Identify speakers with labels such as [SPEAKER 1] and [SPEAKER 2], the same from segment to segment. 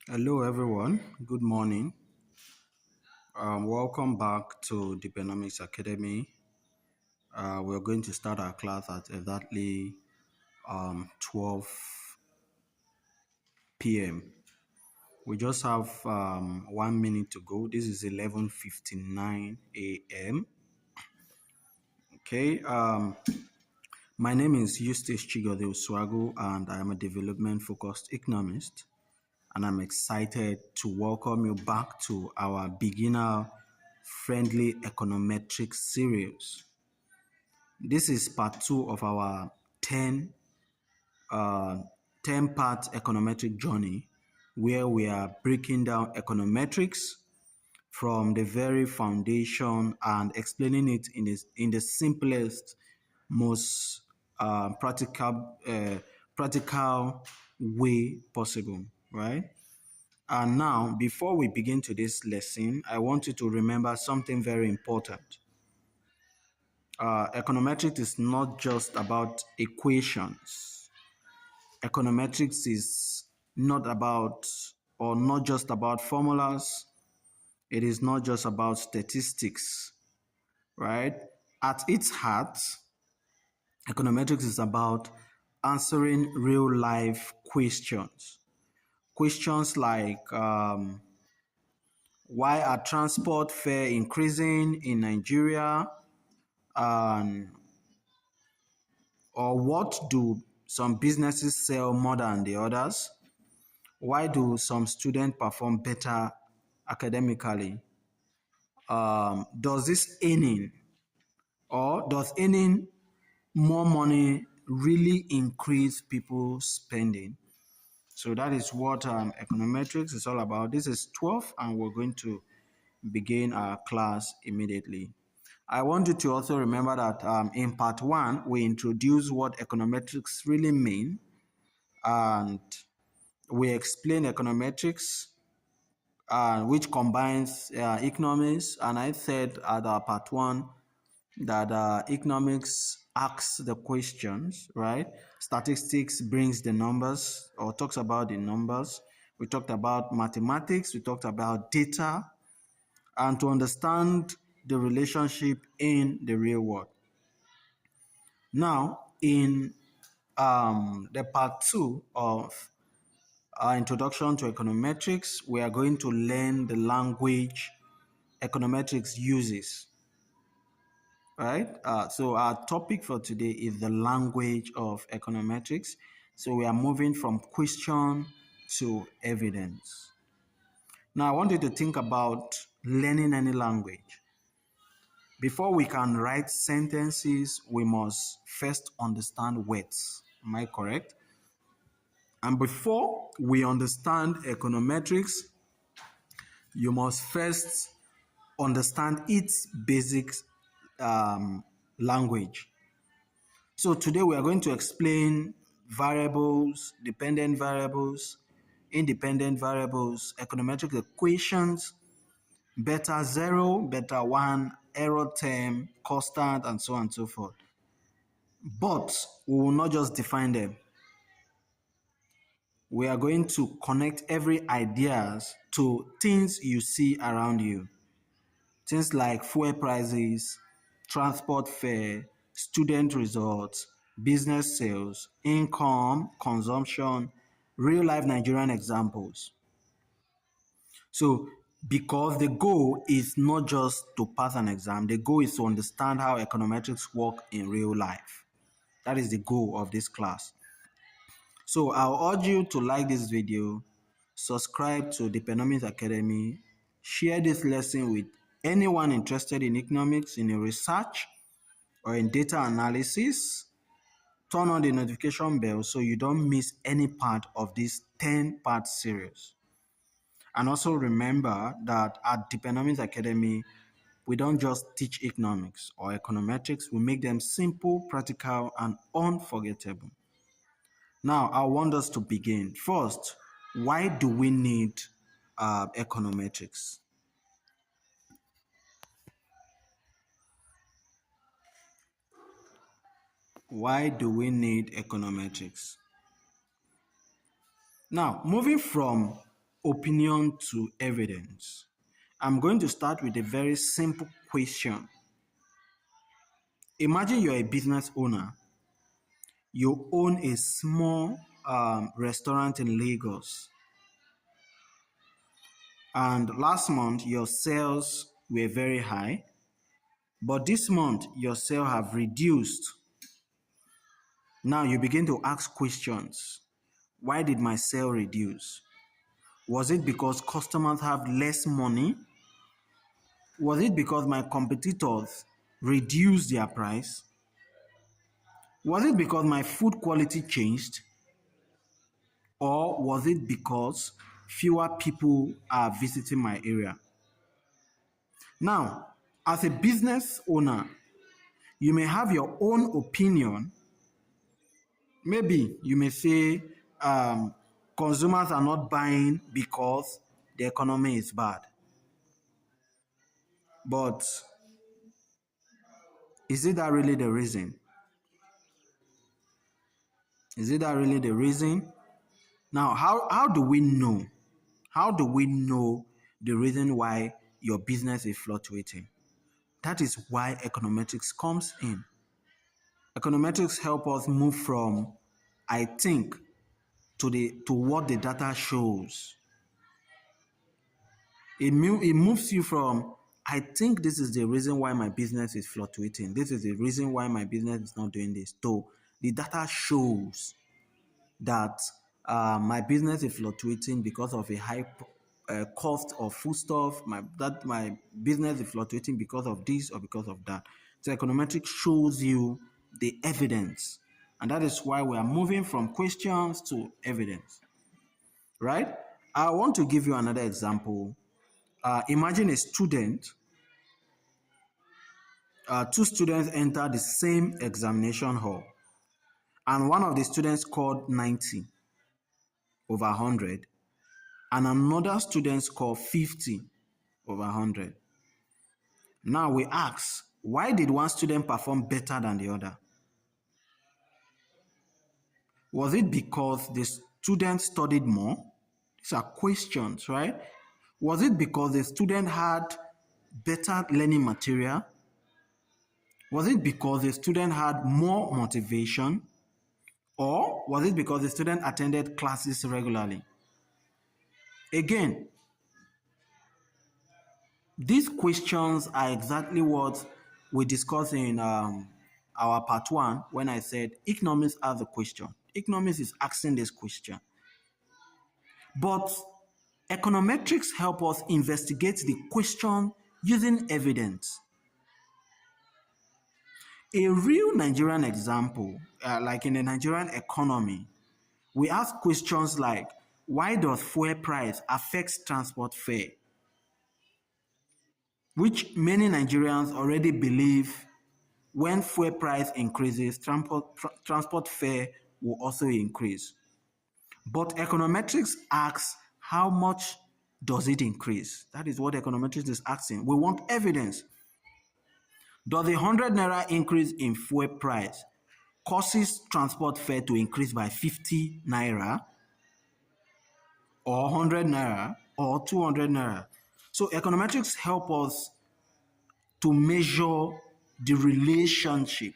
[SPEAKER 1] Hello, everyone. Good morning. Welcome back to Dpenomics Academy. We're going to start our class at exactly 12 p.m. We just have 1 minute to go. This is 11:59 a.m. Okay. My name is Eustace Chigode Uswago, and I am a development-focused economist. And I'm excited to welcome you back to our Beginner-Friendly Econometrics Series. This is part 2 of our 10 uh, 10-part econometric journey, where we are breaking down econometrics from the very foundation and explaining it in the simplest, most practical way possible, right? And now, before we begin today's lesson, I want you to remember something very important. Econometrics is not just about equations. Econometrics is not just about formulas. It is not just about statistics, right? At its heart, econometrics is about answering real life questions. Questions like, why are transport fare increasing in Nigeria? And or what do some businesses sell more than the others? Why do some students perform better academically? Does earning more money really increase people's spending? So that is what econometrics is all about. This is 12, and we're going to begin our class immediately. I want you to also remember that in part 1, we introduce what econometrics really mean, and we explain econometrics, which combines economics. And I said at part 1 that economics asks the questions, right? Statistics brings the numbers or talks about the numbers. We talked about mathematics, we talked about data, and to understand the relationship in the real world. Now, in the part 2 of our introduction to econometrics, we are going to learn the language econometrics uses. Right? So our topic for today is the language of econometrics. So we are moving from question to evidence. Now, I want you to think about learning any language. Before we can write sentences, we must first understand words. Am I correct? And before we understand econometrics, you must first understand its basic language. So today we are going to explain variables, dependent variables, independent variables, econometric equations, beta 0, beta 1, error term, constant, and so on and so forth. But we will not just define them. We are going to connect every ideas to things you see around you. Things like fuel prices, transport fare, student results, business sales, income, consumption, real life Nigerian examples. So, because the goal is not just to pass an exam, the goal is to understand how econometrics work in real life. That is the goal of this class. So, I'll urge you to like this video, subscribe to the Dpenomics Academy, share this lesson with anyone interested in economics, in research, or in data analysis. Turn on the notification bell so you don't miss any part of this 10-part series. And also remember that at Dpenomics Academy, we don't just teach economics or econometrics, we make them simple, practical, and unforgettable. Now, I want us to begin. First, why do we need econometrics? Why do we need econometrics? Now, moving from opinion to evidence. I'm going to start with a very simple question. Imagine you're a business owner. You own a small restaurant in Lagos. And last month, your sales were very high. But this month, your sales have reduced. Now you begin to ask questions. Why did my sale reduce? Was it because customers have less money? Was it because my competitors reduced their price? Was it because my food quality changed? Or was it because fewer people are visiting my area? Now, as a business owner, you may have your own opinion. Maybe you may say consumers are not buying because the economy is bad. But is it that really the reason? Is it that really the reason? Now, how do we know? How do we know the reason why your business is fluctuating? That is why econometrics comes in. Econometrics help us move from I think to what the data shows. It moves you from I think this is the reason why my business is fluctuating. This is the reason why my business is not doing this. So the data shows that my business is fluctuating because of a high cost of foodstuff. My business is fluctuating because of this or because of that. So econometrics shows you the evidence, and that is why we are moving from questions to evidence, right? I want to give you another example. Imagine a student. Two students enter the same examination hall, and one of the students scored 90 over 100, and another student scored 50 over 100. Now we ask, why did one student perform better than the other? Was it because the student studied more? These are questions, right? Was it because the student had better learning material? Was it because the student had more motivation? Or was it because the student attended classes regularly? Again, these questions are exactly what we discussed in our part one when I said economists ask the question. Economists is asking this question. But econometrics help us investigate the question using evidence. A real Nigerian example, like in the Nigerian economy, we ask questions like, why does fuel price affect transport fare? Which many Nigerians already believe when fuel price increases, transport fare will also increase. But econometrics asks, how much does it increase? That is what econometrics is asking. We want evidence. Does a 100 naira increase in fuel price causes transport fare to increase by 50 naira, or 100 naira, or 200 naira? So econometrics help us to measure the relationship.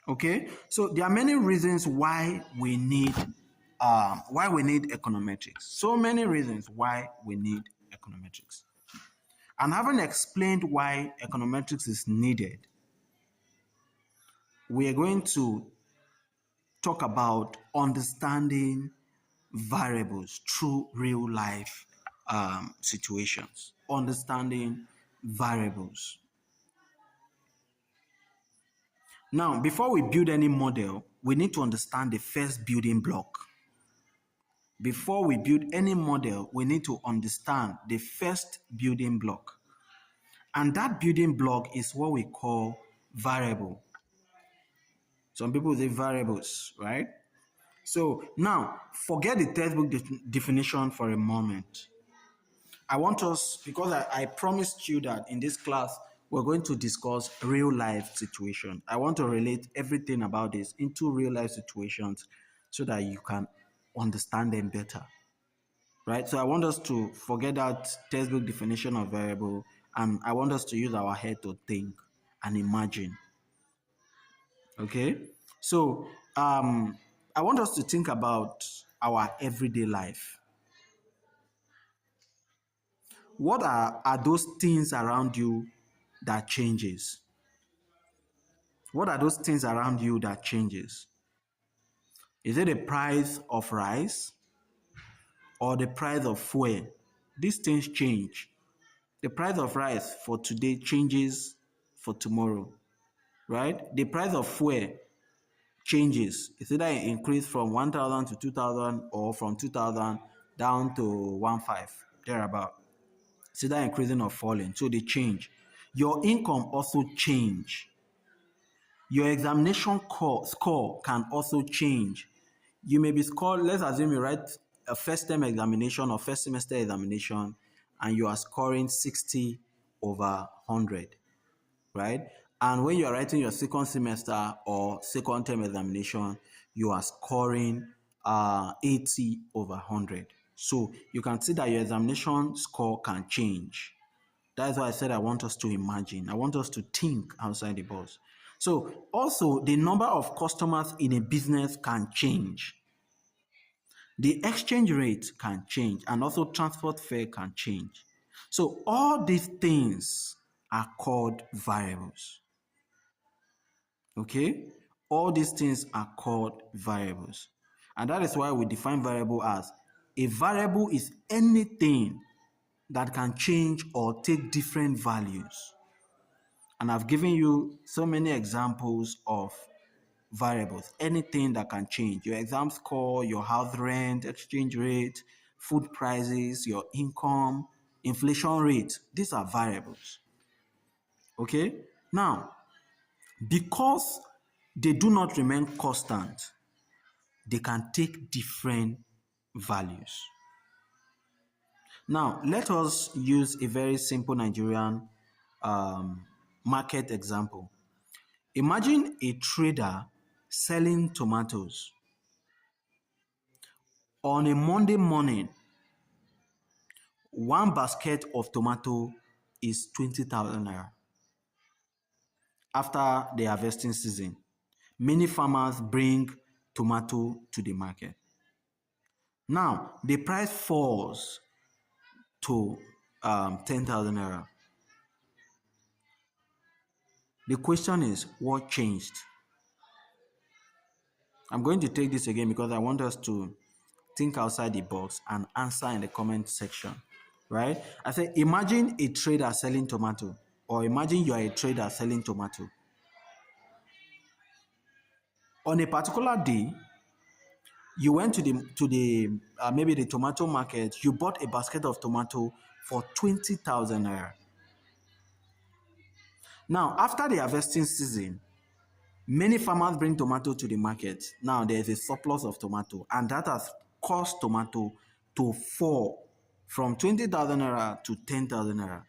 [SPEAKER 1] Okay, so there are many reasons why we need econometrics. So many reasons why we need econometrics. And having explained why econometrics is needed, we are going to talk about understanding variables through real life situations. Understanding variables. Now, before we build any model, we need to understand the first building block. Before we build any model, we need to understand the first building block. And that building block is what we call variable. Some people say variables, right? So now, forget the textbook definition for a moment. I want us, because I promised you that in this class, we're going to discuss real life situations. I want to relate everything about this into real life situations so that you can understand them better, right? So I want us to forget that textbook definition of variable, and I want us to use our head to think and imagine. Okay? So I want us to think about our everyday life. What are those things around you that changes? What are those things around you that changes? Is it the price of rice or the price of fuel? These things change. The price of rice for today changes for tomorrow, right? The price of fuel changes. It's either increase from 1,000 to 2,000 or from 2,000 down to 1,500, thereabout. It's either increasing or falling. So they change. Your income also change. Your examination score can also change. You may be scored, let's assume you write a first term examination or first semester examination and you are scoring 60 over 100, right? And when you are writing your second semester or second term examination, you are scoring 80 over 100. So you can see that your examination score can change. That's why I said I want us to imagine. I want us to think outside the box. So also the number of customers in a business can change. The exchange rate can change and also transport fare can change. So all these things are called variables. Okay? All these things are called variables. And that is why we define variable as a variable is anything that can change or take different values. And I've given you so many examples of variables, anything that can change. Your exam score, your house rent, exchange rate, food prices, your income, inflation rate. These are variables. Okay? Now, because they do not remain constant, they can take different values. Now, let us use a very simple Nigerian market example. Imagine a trader selling tomatoes. On a Monday morning, one basket of tomato is 20,000 naira. After the harvesting season, many farmers bring tomato to the market. Now, the price falls to 10,000 naira. The question is, what changed? I'm going to take this again because I want us to think outside the box and answer in the comment section, right? I say, imagine a trader selling tomato, or imagine you are a trader selling tomato. On a particular day, you went to the maybe the tomato market, you bought a basket of tomato for 20,000 naira. Now, after the harvesting season, many farmers bring tomato to the market. Now there is a surplus of tomato, and that has caused tomato to fall from 20,000 naira to 10,000 naira.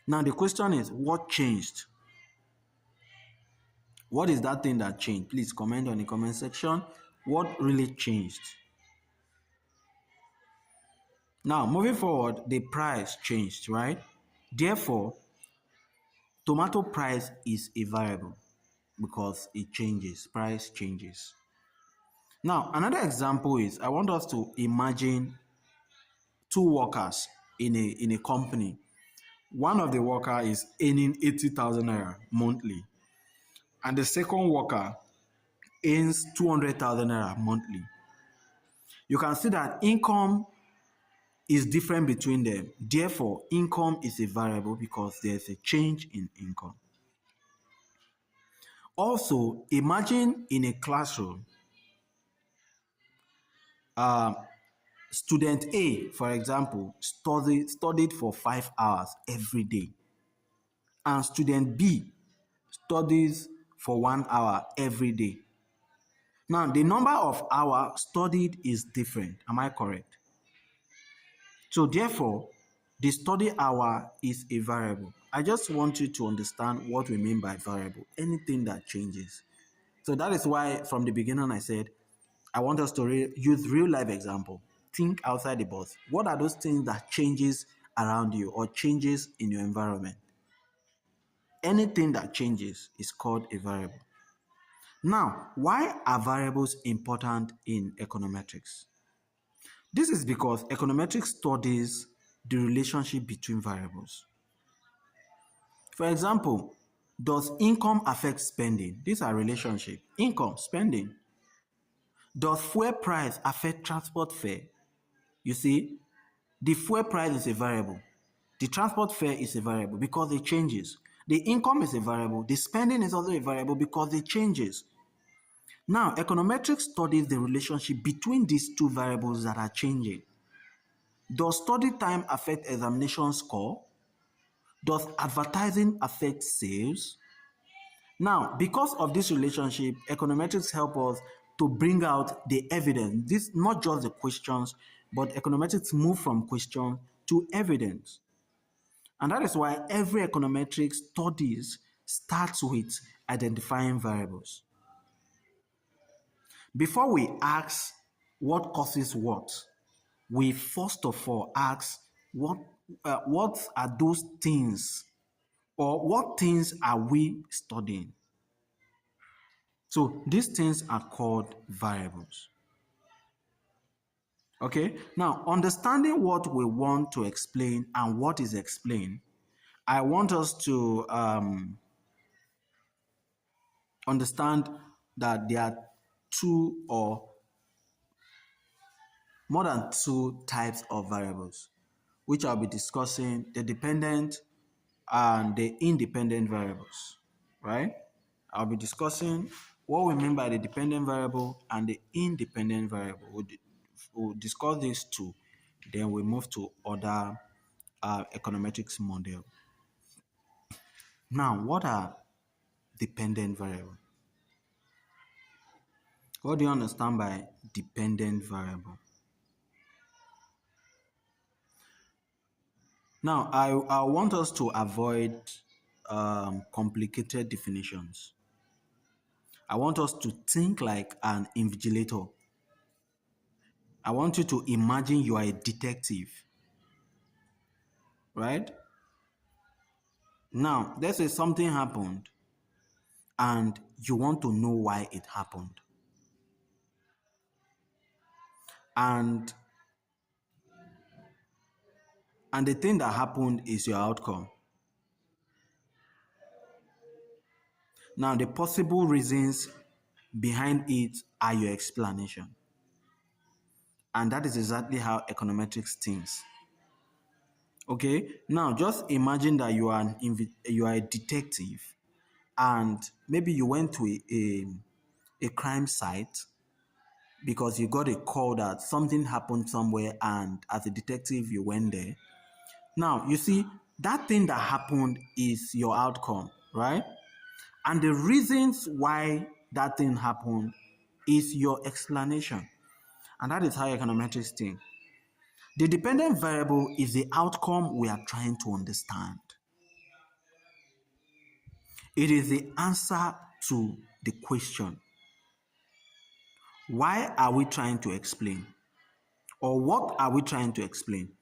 [SPEAKER 1] Now the question is, what changed? What is that thing that changed? Please comment on the comment section. What really changed? Now, moving forward, the price changed, right? Therefore, tomato price is a variable because it changes, price changes. Now, another example is I want us to imagine two workers in a company. One of the worker is earning 80,000 naira monthly, and the second worker earns 200,000 naira monthly. You can see that income is different between them. Therefore, income is a variable because there's a change in income. Also, imagine in a classroom, student A, for example, studied for 5 hours every day, and student B studies for 1 hour every day. Now, the number of hours studied is different. Am I correct? So therefore, the study hour is a variable. I just want you to understand what we mean by variable. Anything that changes. So that is why from the beginning I said I want us to use real life example. Think outside the box. What are those things that changes around you or changes in your environment? Anything that changes is called a variable. Now, why are variables important in econometrics? This is because econometrics studies the relationship between variables. For example, does income affect spending? These are relationships. Income, spending. Does fuel price affect transport fare? You see, the fuel price is a variable. The transport fare is a variable because it changes. The income is a variable. The spending is also a variable because it changes. Now, econometrics studies the relationship between these two variables that are changing. Does study time affect examination score? Does advertising affect sales? Now, because of this relationship, econometrics help us to bring out the evidence. This not just the questions, but econometrics move from question to evidence. And that is why every econometrics studies starts with identifying variables. Before we ask what causes what, we first of all ask what are those things or what things are we studying? So these things are called variables. Okay, now understanding what we want to explain and what is explained, I want us to understand that there are two or more than two types of variables, which I'll be discussing: the dependent and the independent variables, right? I'll be discussing what we mean by the dependent variable and the independent variable. We'll discuss these two, then we move to other econometrics model. Now, what are dependent variable? What do you understand by dependent variable? Now, I want us to avoid complicated definitions. I want us to think like an invigilator. I want you to imagine you are a detective, right? Now, let's say something happened and you want to know why it happened. And the thing that happened is your outcome. Now, the possible reasons behind it are your explanation. And that is exactly how econometrics thinks. Okay, now just imagine that you are a detective, and maybe you went to a crime site because you got a call that something happened somewhere, and as a detective you went there. Now you see that thing that happened is your outcome, right? And the reasons why that thing happened is your explanation. And that is how econometrics think. The dependent variable is the outcome we are trying to understand. It is the answer to the question. Why are we trying to explain? Or what are we trying to explain?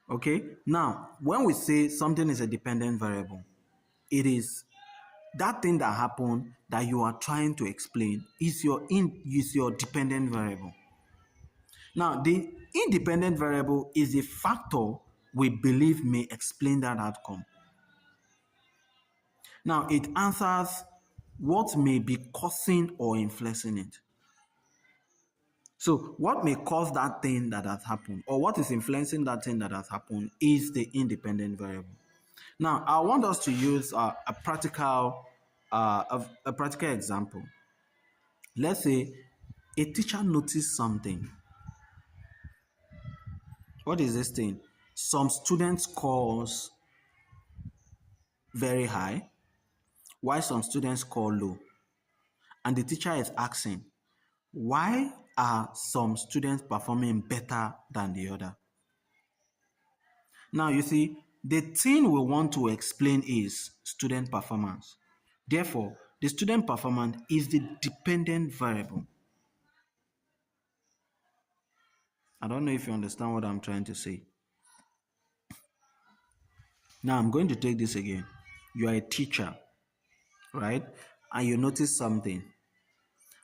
[SPEAKER 1] Okay, now when we say something is a dependent variable, it is that thing that happened that you are trying to explain is your dependent variable. Now, the independent variable is a factor we believe may explain that outcome. Now, it answers what may be causing or influencing it. So, what may cause that thing that has happened, or what is influencing that thing that has happened, is the independent variable. Now, I want us to use a practical example. Let's say a teacher noticed something. What is this thing? Some students' scores very high, while some students score low. And the teacher is asking, why are some students performing better than the other? Now, you see, the thing we want to explain is student performance. Therefore, The student performance is the dependent variable. I don't know if you understand what I'm trying to say. Now I'm going to take this again. You are a teacher, right? And you notice something,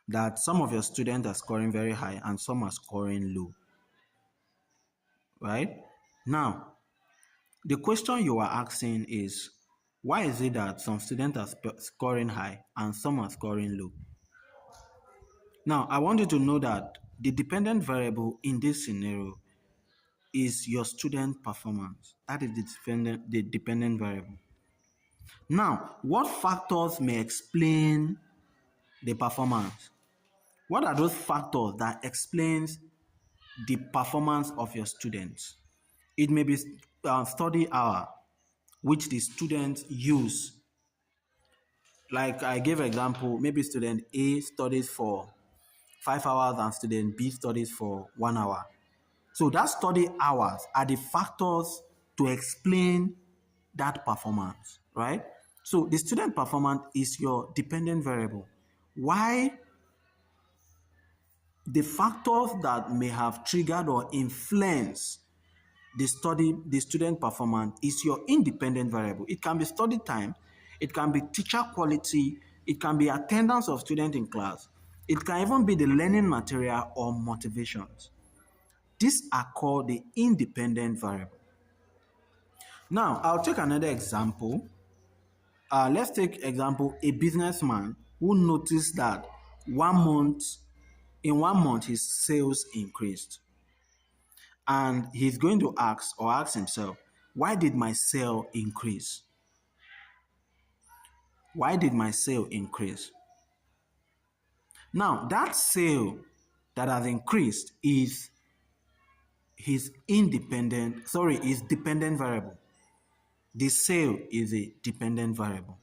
[SPEAKER 1] that some of your students are scoring very high and some are scoring low, right? Now, the question you are asking is, why is it that some students are scoring high and some are scoring low? Now, I want you to know that the dependent variable in this scenario is your student performance. That is the dependent variable. Now, what factors may explain the performance? What are those factors that explains the performance of your students? It may be study hour, which the students use. Like I gave example, maybe student A studies for 5 hours and student B studies for 1 hour. So that study hours are the factors to explain that performance, right? So the student performance is your dependent variable. Why the factors that may have triggered or influenced the student performance is your independent variable. It can be study time, it can be teacher quality, it can be attendance of students in class, it can even be the learning material or motivations. These are called the independent variable. Now, I'll take another example. Let's take example, a businessman who noticed that 1 month, in 1 month, his sales increased. And he's going to ask himself, why did my sale increase? Why did my sale increase? Now, that sale that has increased is his dependent variable. The sale is a dependent variable,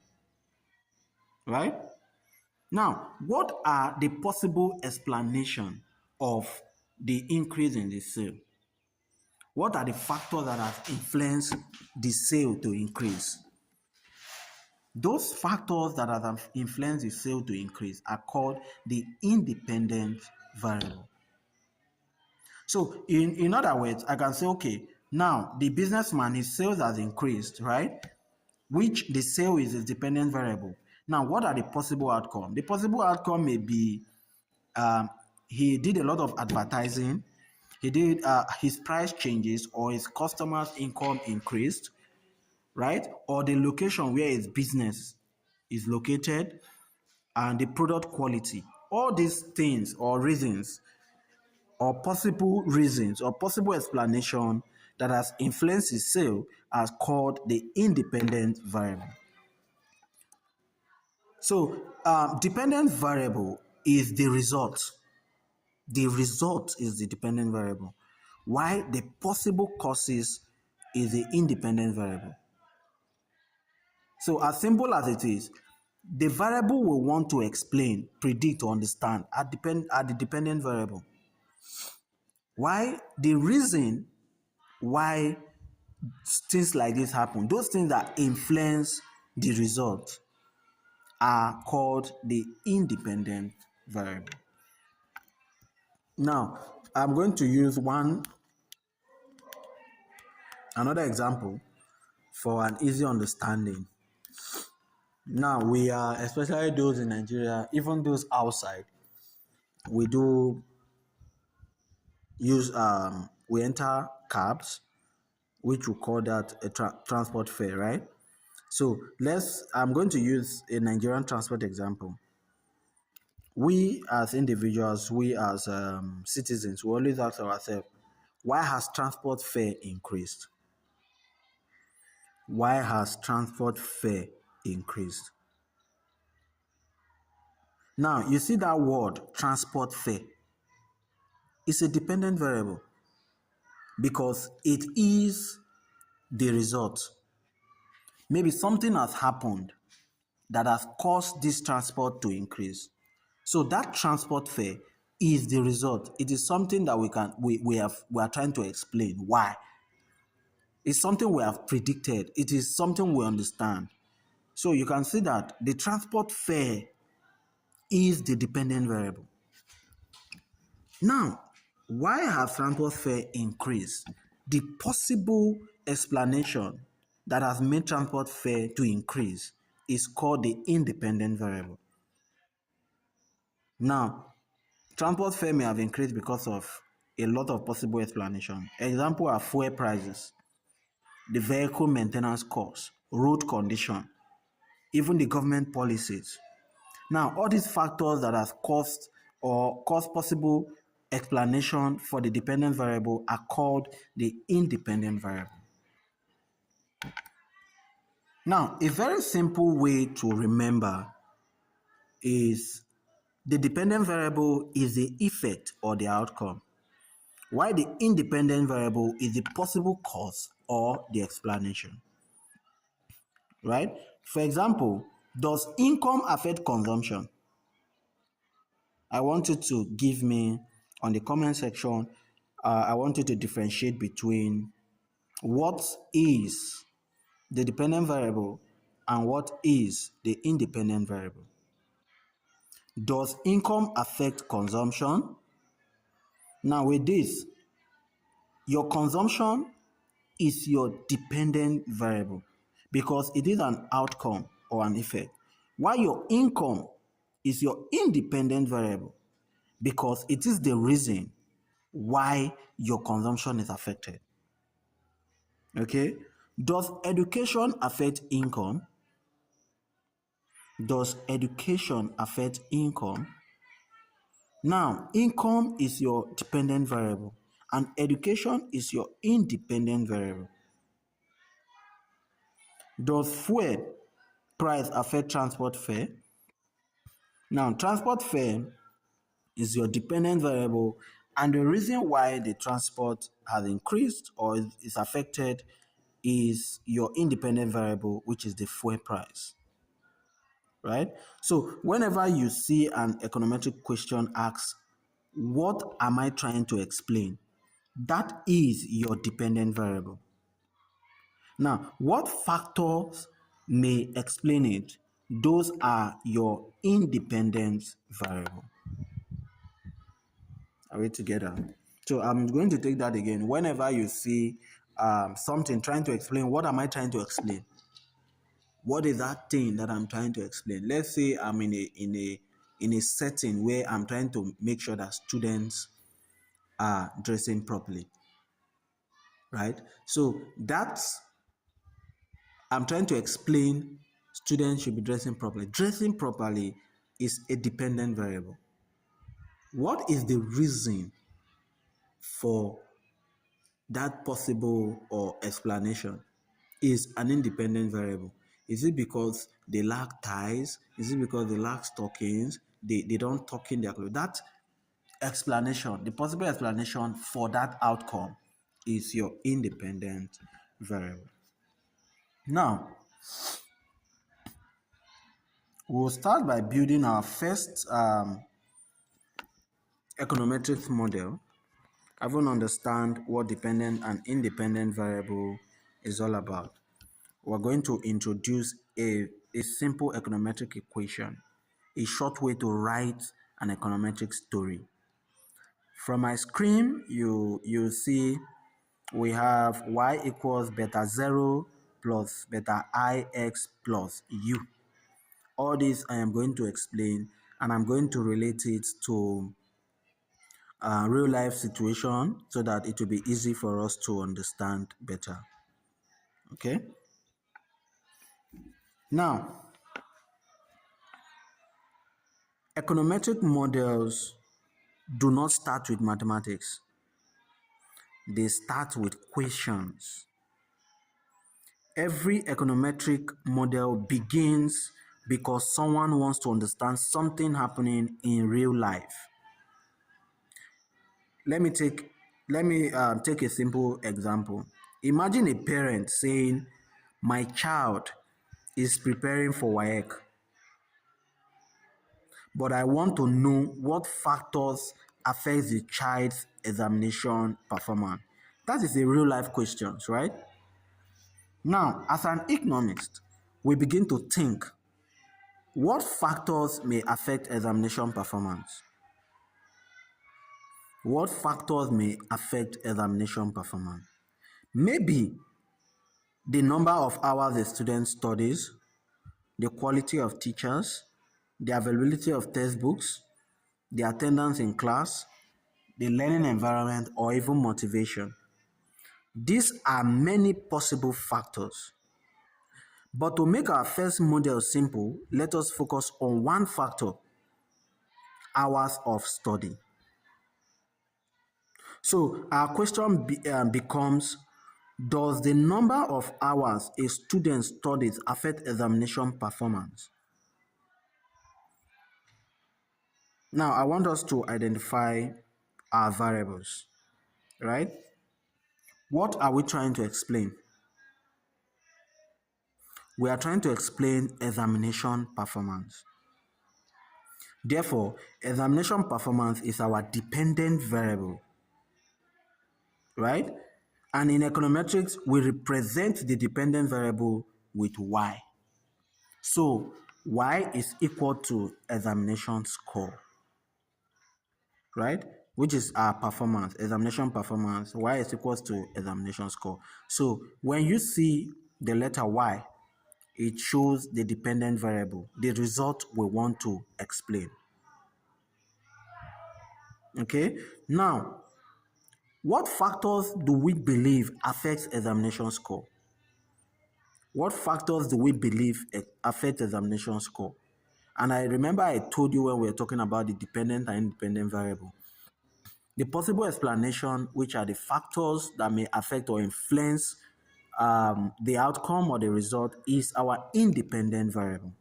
[SPEAKER 1] right? Now, what are the possible explanation of the increase in the sale? What are the factors that have influenced the sale to increase? Those factors that have influenced the sale to increase are called the independent variable. So in other words, I can say, okay, now the businessman, his sales has increased, right? Which the sale is a dependent variable. Now, what are the possible outcomes? The possible outcome may be he did a lot of advertising, he did his price changes, or his customers' income increased, right? Or the location where his business is located and the product quality. All these things or reasons or possible reasons or possible explanation that has influenced his sale are called the independent variable. So, dependent variable is the result. The result is the dependent variable. Why the possible causes is the independent variable. So, as simple as it is, the variable we want to explain, predict, or understand are the dependent variable. Why? The reason why things like this happen, those things that influence the result, are called the independent variable. Now, I'm going to use another example for an easy understanding. Now, we are, especially those in Nigeria, even those outside, we do use, we enter cabs, which we call that a transport fare, right? So I'm going to use a Nigerian transport example. We as individuals, we as citizens, we always ask ourselves, why has transport fare increased? Why has transport fare increased? Now, you see that word, transport fare. It's a dependent variable because it is the result. Maybe something has happened that has caused this transport to increase. So that transport fare is the result. It is something that we are trying to explain why. It's something we have predicted. It is something we understand. So you can see that the transport fare is the dependent variable. Now, why have transport fare increased? The possible explanation that has made transport fare to increase is called the independent variable. Now, transport fare may have increased because of a lot of possible explanations. Example are fuel prices, the vehicle maintenance costs, road condition, even the government policies. Now, all these factors that have caused or cause possible explanation for the dependent variable are called the independent variable. Now, a very simple way to remember is the dependent variable is the effect or the outcome, while the independent variable is the possible cause or the explanation, right? For example, does income affect consumption? I want you to give me on the comment section, I want you to differentiate between what is the dependent variable and what is the independent variable. Does income affect consumption? Now, with this, your consumption is your dependent variable because it is an outcome or an effect, while your income is your independent variable because it is the reason why your consumption is affected. Okay? Does education affect income? Does education affect income? Now, income is your dependent variable and education is your independent variable. Does fuel price affect transport fare? Now, transport fare is your dependent variable, and the reason why the transport has increased or is affected is your independent variable, which is the fuel price. Right? So, whenever you see an econometric question asks, what am I trying to explain? That is your dependent variable. Now, what factors may explain it? Those are your independent variable. Are we together? So I'm going to take that again. Whenever you see something trying to explain, what am I trying to explain? What is that thing that I'm trying to explain? Let's say I'm in a setting where I'm trying to make sure that students are dressing properly, right? So that's I'm trying to explain students should be dressing properly. Dressing properly is a dependent variable. What is the reason for that possible or explanation is an independent variable. Is it because they lack ties? Is it because they lack stockings? They don't tuck in their clothes? That explanation, the possible explanation for that outcome is your independent variable. Now, we'll start by building our first econometrics model. I want to understand what dependent and independent variable is all about. We're going to introduce a simple econometric equation, a short way to write an econometric story. From my screen, you see we have y equals beta 0 plus beta ix plus u. All this I am going to explain, and I'm going to relate it to a real life situation so that it will be easy for us to understand better. Okay? Now, econometric models do not start with mathematics. They start with questions. Every econometric model begins because someone wants to understand something happening in real life. Let me take a simple example. Imagine a parent saying, "My child is preparing for WAEC, but I want to know what factors affect the child's examination performance." That is a real life question, right? Now, as an economist, we begin to think, what factors may affect examination performance? What factors may affect examination performance? Maybe the number of hours a student studies, the quality of teachers, the availability of textbooks, the attendance in class, the learning environment, or even motivation. These are many possible factors. But to make our first model simple, let us focus on one factor: hours of study. So our question becomes, does the number of hours a student studies affect examination performance? Now, I want us to identify our variables, right? What are we trying to explain? We are trying to explain examination performance. Therefore, examination performance is our dependent variable, right? And in econometrics, we represent the dependent variable with y. So y is equal to examination score, right? Which is our performance, examination performance. Y is equal to examination score. So when you see the letter y, it shows the dependent variable, the result we want to explain. Okay, now, what factors do we believe affects examination score? What factors do we believe affect examination score? And I remember I told you when we were talking about the dependent and independent variable. The possible explanation, which are the factors that may affect or influence the outcome or the result, is our independent variable.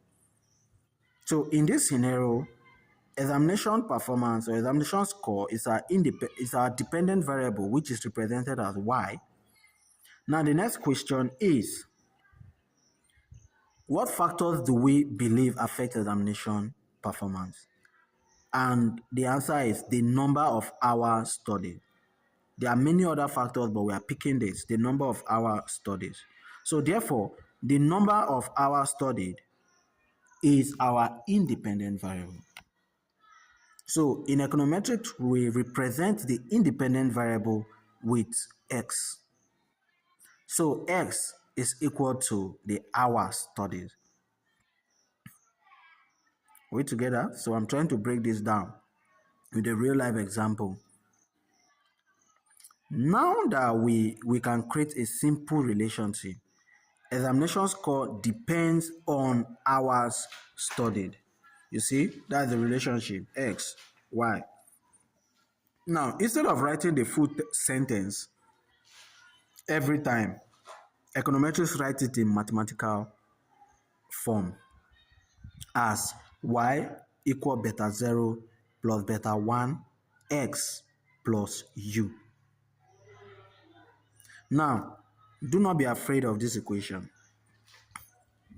[SPEAKER 1] So in this scenario, examination performance or examination score is our dependent variable, which is represented as y. Now the next question is, what factors do we believe affect examination performance? And the answer is the number of hours studied. There are many other factors, but we are picking this, the number of hours studied. So therefore, the number of hours studied is our independent variable. So in econometrics, we represent the independent variable with x. So x is equal to the hours studied. Are we together? So I'm trying to break this down with a real life example. Now that we can create a simple relationship, examination score depends on hours studied. You see, that's the relationship, x, y. Now, instead of writing the full sentence every time, econometrics writes it in mathematical form as y equal beta 0 plus beta 1 x plus u. Now, do not be afraid of this equation.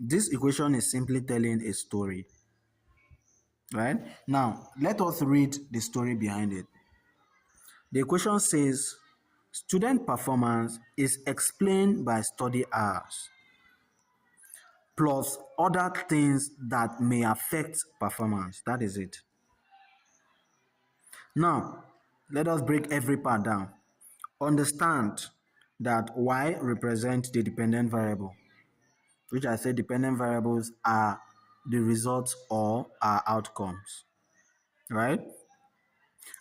[SPEAKER 1] This equation is simply telling a story, right? Now, let us read the story behind it. The equation says, student performance is explained by study hours plus other things that may affect performance. That is it. Now, let us break every part down. Understand that y represents the dependent variable, which I said dependent variables are the results or our outcomes, right?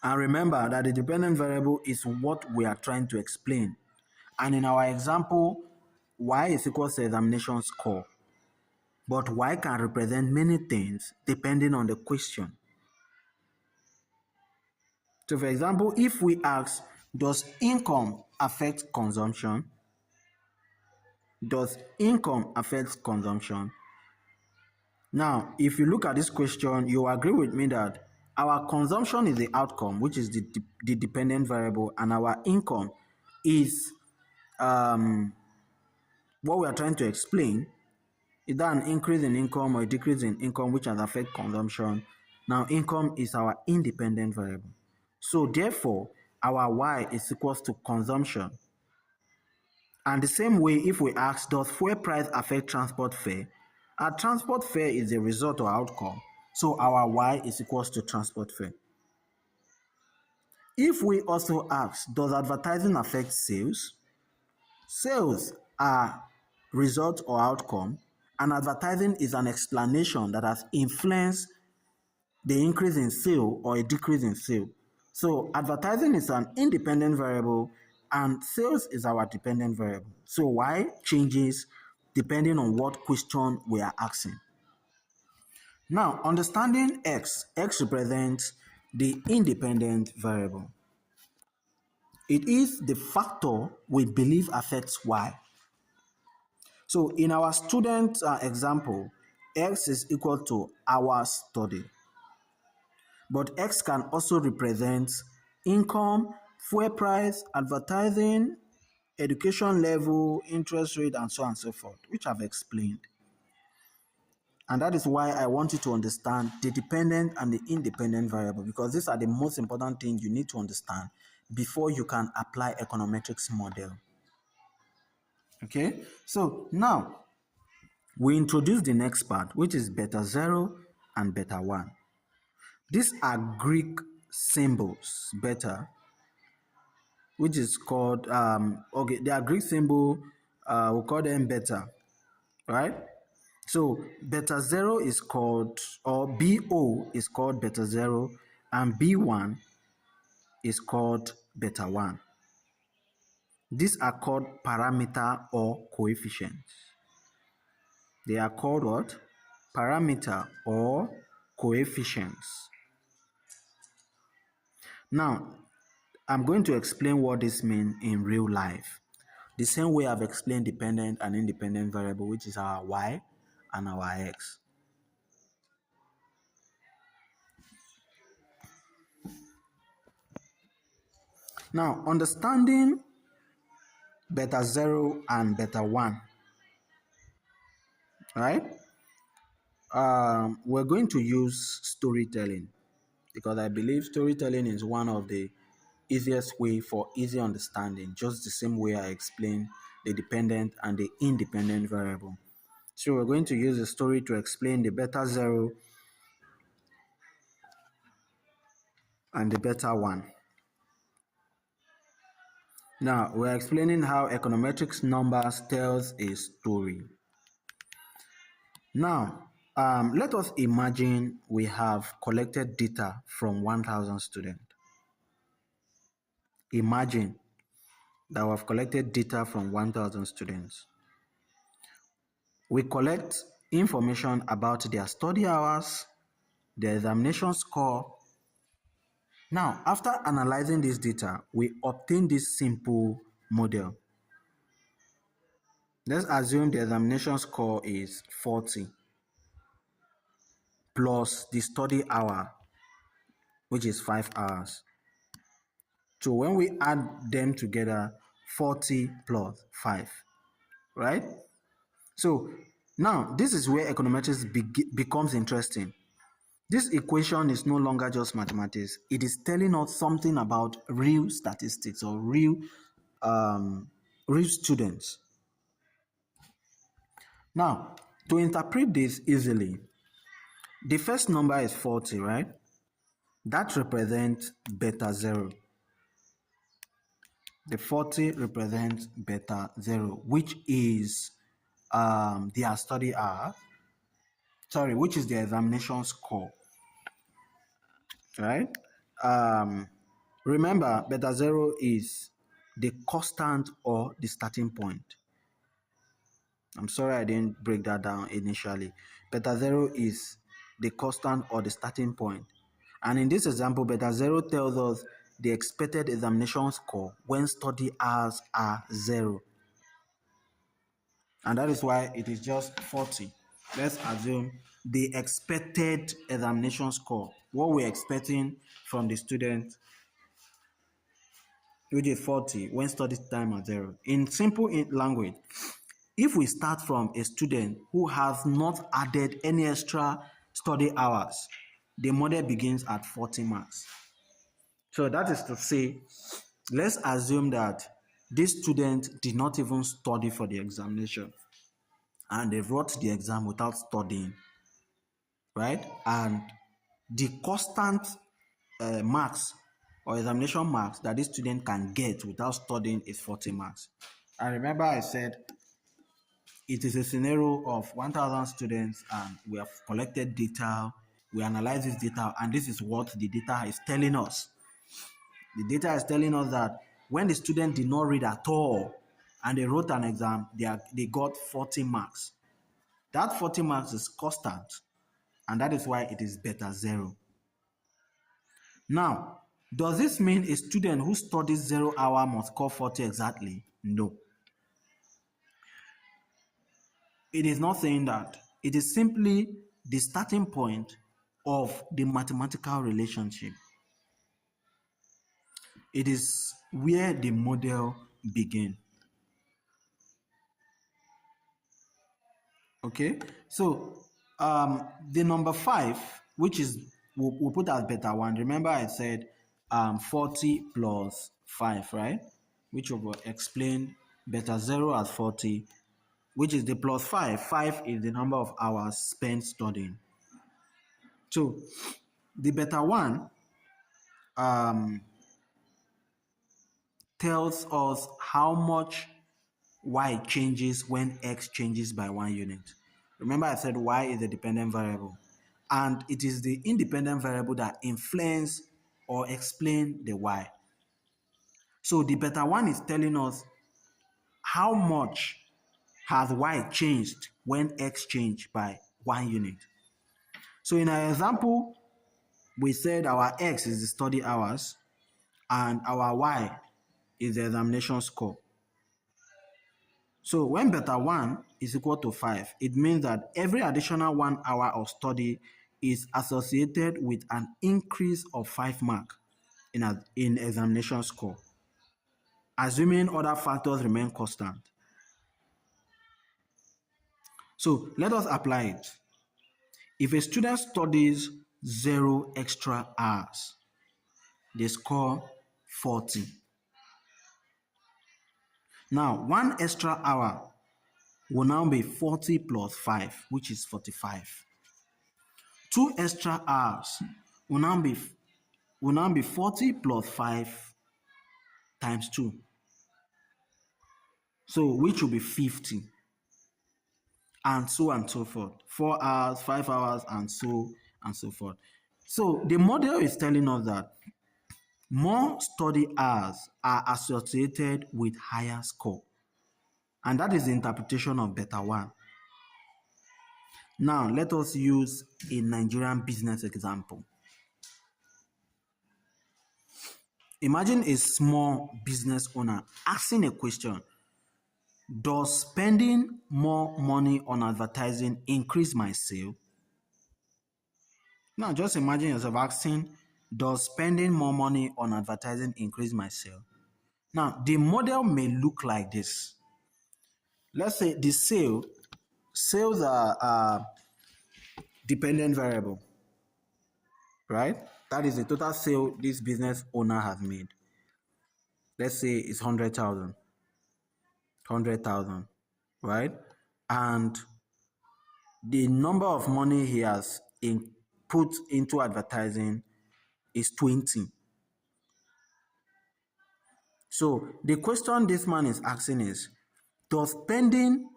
[SPEAKER 1] And remember that the dependent variable is what we are trying to explain. And in our example, y is equal to examination score. But y can represent many things depending on the question. So for example, if we ask, does income affect consumption? Does income affect consumption? Now, if you look at this question, you agree with me that our consumption is the outcome, which is the dependent variable, and our income is what we are trying to explain. Is that an increase in income or a decrease in income which has affected consumption? Now, income is our independent variable. So therefore, our y is equals to consumption. And the same way, if we ask, does fuel price affect transport fare? Our transport fare is a result or outcome, so our y is equals to transport fare. If we also ask, does advertising affect sales? Sales are result or outcome, and advertising is an explanation that has influenced the increase in sale or a decrease in sale. So advertising is an independent variable and sales is our dependent variable. So y changes depending on what question we are asking. Now, understanding x represents the independent variable. It is the factor we believe affects y. So in our student example, x is equal to hours studied. But x can also represent income, fuel price, advertising, education level, interest rate, and so on and so forth, which I've explained. And that is why I want you to understand the dependent and the independent variable, because these are the most important things you need to understand before you can apply econometrics model. Okay, so now we introduce the next part, which is beta 0 and beta 1. These are Greek symbols, beta, which is called, okay, they are Greek symbol, we call them beta, right? So beta 0 is called, or BO is called beta 0, and B1 is called beta 1. These are called parameter or coefficients. They are called what? Parameter or coefficients. Now, I'm going to explain what this means in real life. The same way I've explained dependent and independent variable, which is our y and our x. Now, understanding beta 0 and beta 1, right? We're going to use storytelling because I believe storytelling is one of the easiest way for easy understanding, just the same way I explained the dependent and the independent variable. So we're going to use a story to explain the beta 0 and the beta 1. Now, we're explaining how econometrics numbers tells a story. Now, let us imagine we have collected data from 1,000 students. Imagine that we have collected data from 1,000 students. We collect information about their study hours, their examination score. Now, after analyzing this data, we obtain this simple model. Let's assume the examination score is 40 plus the study hour, which is 5 hours. So when we add them together, 40 plus 5, right? So now this is where econometrics becomes interesting. This equation is no longer just mathematics. It is telling us something about real statistics or real students. Now, to interpret this easily, the first number is 40, right? That represents beta 0. The 40 represents beta 0, which is their study hour. Sorry, which is their examination score, right? Remember, beta 0 is the constant or the starting point. I'm sorry I didn't break that down initially. Beta 0 is the constant or the starting point. And in this example, beta 0 tells us the expected examination score when study hours are 0. And that is why it is just 40. Let's assume the expected examination score, what we're expecting from the student, which is 40 when study time are 0. In simple language, if we start from a student who has not added any extra study hours, the model begins at 40 marks. So that is to say, let's assume that this student did not even study for the examination. and they wrote the exam without studying, right? And the constant marks or examination marks that this student can get without studying is 40 marks. I remember I said it is a scenario of 1,000 students and we have collected data, we analyze this data, and this is what the data is telling us. The data is telling us that when the student did not read at all and they wrote an exam, they got 40 marks. That 40 marks is constant, and that is why it is beta 0. Now, does this mean a student who studies 0 hour must score 40 exactly? No. It is not saying that. It is simply the starting point of the mathematical relationship. It is where the model begins. Okay, so the number 5, which is we'll put as beta 1. Remember I said 40 plus 5, right? Which will explain beta 0 as 40, which is the plus 5. 5 is the number of hours spent studying. So the beta 1 tells us how much y changes when x changes by 1 unit. Remember I said y is a dependent variable, and it is the independent variable that influence or explain the y. So the beta 1 is telling us how much has y changed when x changed by 1 unit. So in our example, we said our x is the study hours and our y is the examination score. So when beta 1 is equal to 5, it means that every additional 1 hour of study is associated with an increase of 5 marks in examination score, assuming other factors remain constant. So let us apply it. If a student studies 0 extra hours, they score 40. Now, 1 extra hour will now be 40 plus 5, which is 45. 2 extra hours will now be 40 plus 5 times 2. So, which will be 50. And so on and so forth. 4 hours, 5 hours, and so forth. So, the model is telling us that more study hours are associated with higher score. And that is the interpretation of beta 1. Now, let us use a Nigerian business example. Imagine a small business owner asking a question: does spending more money on advertising increase my sale? Now, just imagine yourself asking, does spending more money on advertising increase my sale? Now, the model may look like this. Let's say the sales are dependent variable, right? That is the total sale this business owner has made. Let's say it's 100,000, right? And the number of money he has put into advertising is 20. So the question this man is asking is, does spending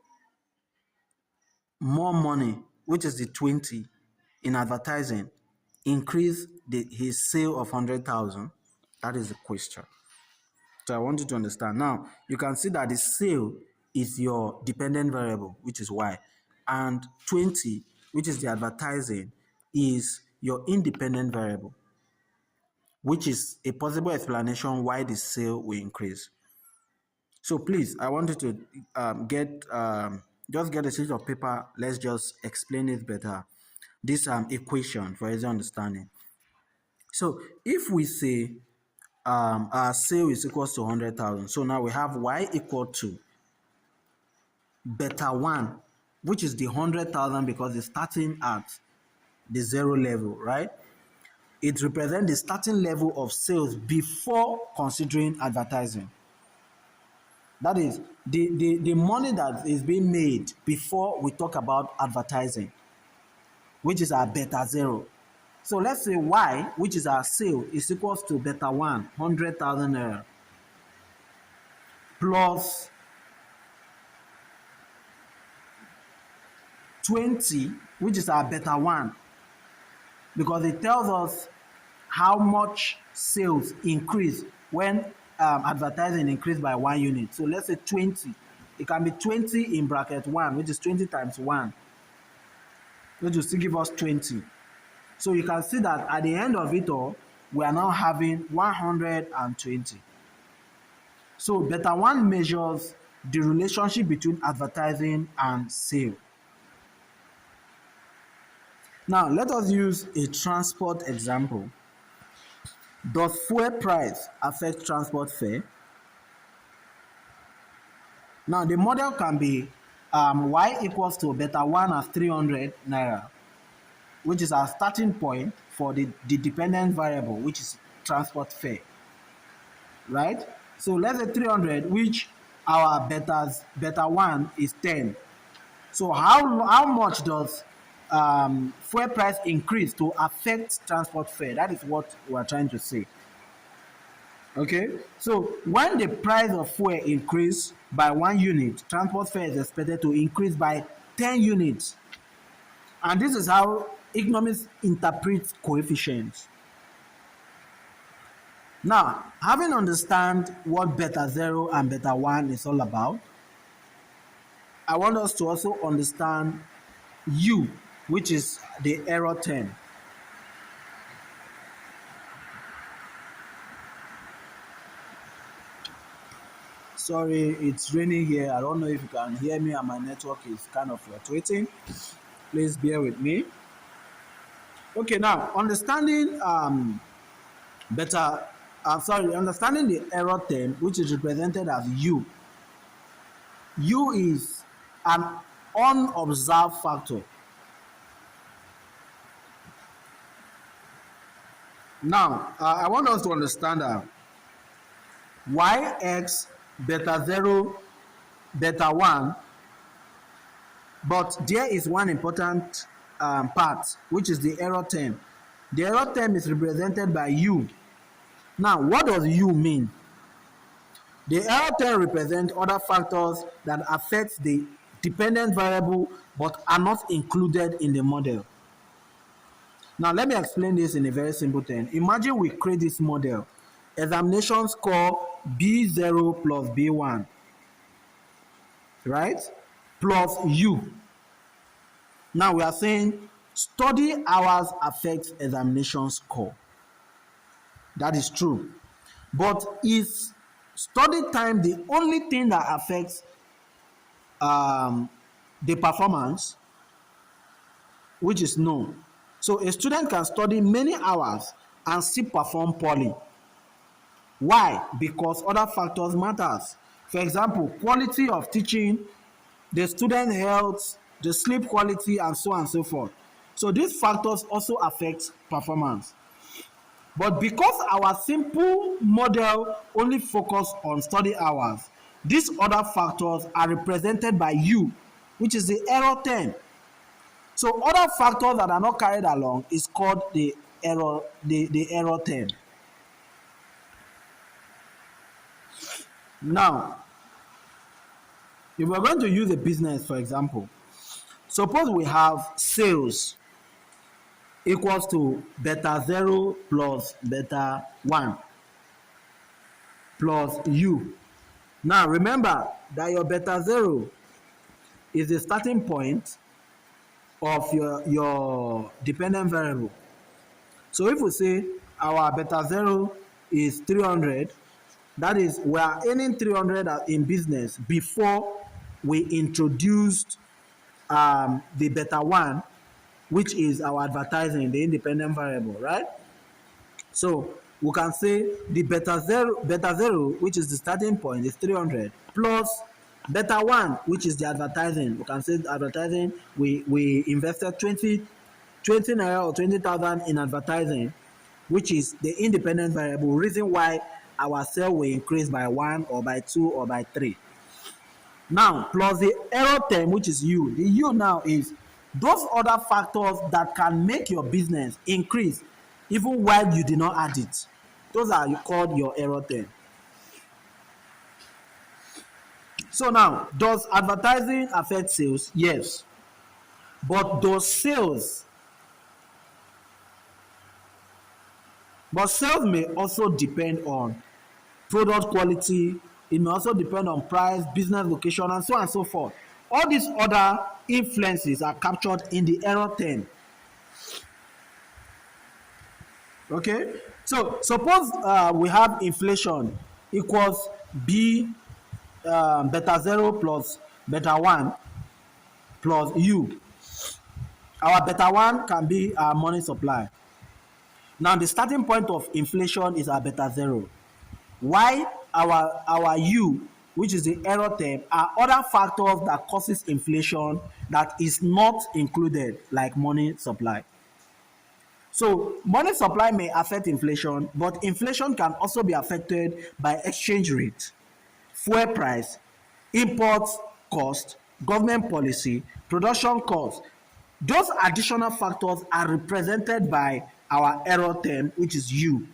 [SPEAKER 1] more money, which is the 20, in advertising increase his sale of 100,000? That is the question. So I want you to understand. Now, you can see that the sale is your dependent variable, which is y, and 20, which is the advertising, is your independent variable, which is a possible explanation why the sale will increase. So please, I want you to just get a sheet of paper. Let's just explain it better. This equation for easy understanding. So if we say our sale is equal to 100,000, so now we have y equal to beta 1, which is the 100,000 because it's starting at the 0 level, right? It represents the starting level of sales before considering advertising. That is the money that is being made before we talk about advertising, which is our beta zero. So let's say Y, which is our sale, is equals to beta 100,000 naira, plus 20, which is our beta 1, because it tells us how much sales increase when advertising increased by 1 unit. So let's say 20. It can be 20 in bracket 1, which is 20 times 1, which will still give us 20. So you can see that at the end of it all, we are now having 120. So beta 1 measures the relationship between advertising and sale. Now let us use a transport example. Does fuel price affect transport fare? Now the model can be y equals to beta 1 as 300 naira, which is our starting point for the dependent variable, which is transport fare, right? So let's say 300, which our beta 1 is 10. So how much does fuel price increase to affect transport fare? That is what we are trying to say. Okay, so when the price of fuel increase by 1 unit, transport fare is expected to increase by 10 units. And this is how economists interpret coefficients. Now, having understand what beta 0 and beta 1 is all about, I want us to also understand U, which is the error term. Sorry, it's raining here. I don't know if you can hear me and my network is kind of fluctuating. Please bear with me. Okay, now understanding understanding the error term, which is represented as U. U is an unobserved factor. Now, I want us to understand that yx beta 0 beta 1, but there is one important part, which is the error term. The error term is represented by U. Now, what does U mean? The error term represents other factors that affect the dependent variable but are not included in the model. Now, let me explain this in a very simple term. Imagine we create this model. Examination score B0 plus B1, right? Plus U. Now, we are saying study hours affects examination score. That is true. But is study time the only thing that affects the performance? Which is no. So a student can study many hours and still perform poorly. Why? Because other factors matters. For example, quality of teaching, the student health, the sleep quality, and so on and so forth. So these factors also affect performance. But because our simple model only focus on study hours, these other factors are represented by U, which is the error term. So other factors that are not carried along is called the error term. Now, if we're going to use a business, for example, suppose we have sales equals to beta 0 plus beta 1 plus U. Now, remember that your beta 0 is the starting point of your dependent variable. So if we say our beta 0 is 300, that is, we are earning 300 in business before we introduced the beta 1, which is our advertising, the independent variable, right? So we can say the beta 0, which is the starting point, is 300 plus beta 1, which is the advertising. We can say advertising, we invested 20 naira or 20,000 in advertising, which is the independent variable, reason why our sale will increase by 1 or by 2 or by 3. Now, plus the error term, which is u. The u now is those other factors that can make your business increase even while you did not add it. Those are called your error term. So now, does advertising affect sales? Yes. But sales may also depend on product quality, it may also depend on price, business location, and so on and so forth. All these other influences are captured in the error term. Okay, so suppose we have inflation equals b beta 0 plus beta 1 plus u. Our beta 1 can be our money supply. Now the starting point of inflation is our beta 0. Why our u, which is the error term, are other factors that causes inflation that is not included, like money supply. So money supply may affect inflation, but inflation can also be affected by exchange rate, fuel price, import cost, government policy, production cost. Those additional factors are represented by our error term, which is u.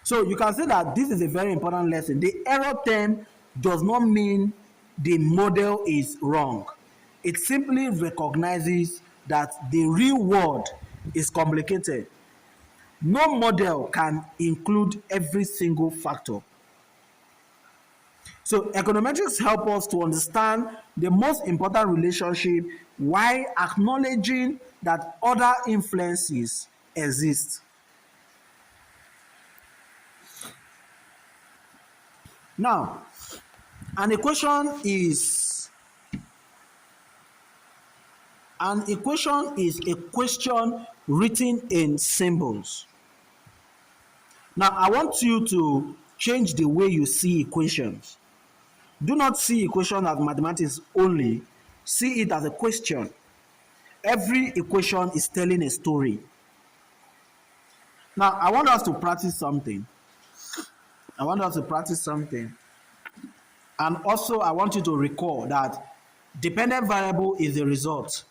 [SPEAKER 1] So you can see that this is a very important lesson. The error term does not mean the model is wrong. It simply recognizes that the real world is complicated. No model can include every single factor. So econometrics help us to understand the most important relationship while acknowledging that other influences exist. Now, an equation is a question written in symbols. Now, I want you to change the way you see equations. Do not see equation as mathematics only. See it as a question. Every equation is telling a story. Now, I want us to practice something. And also, I want you to recall that dependent variable is the result,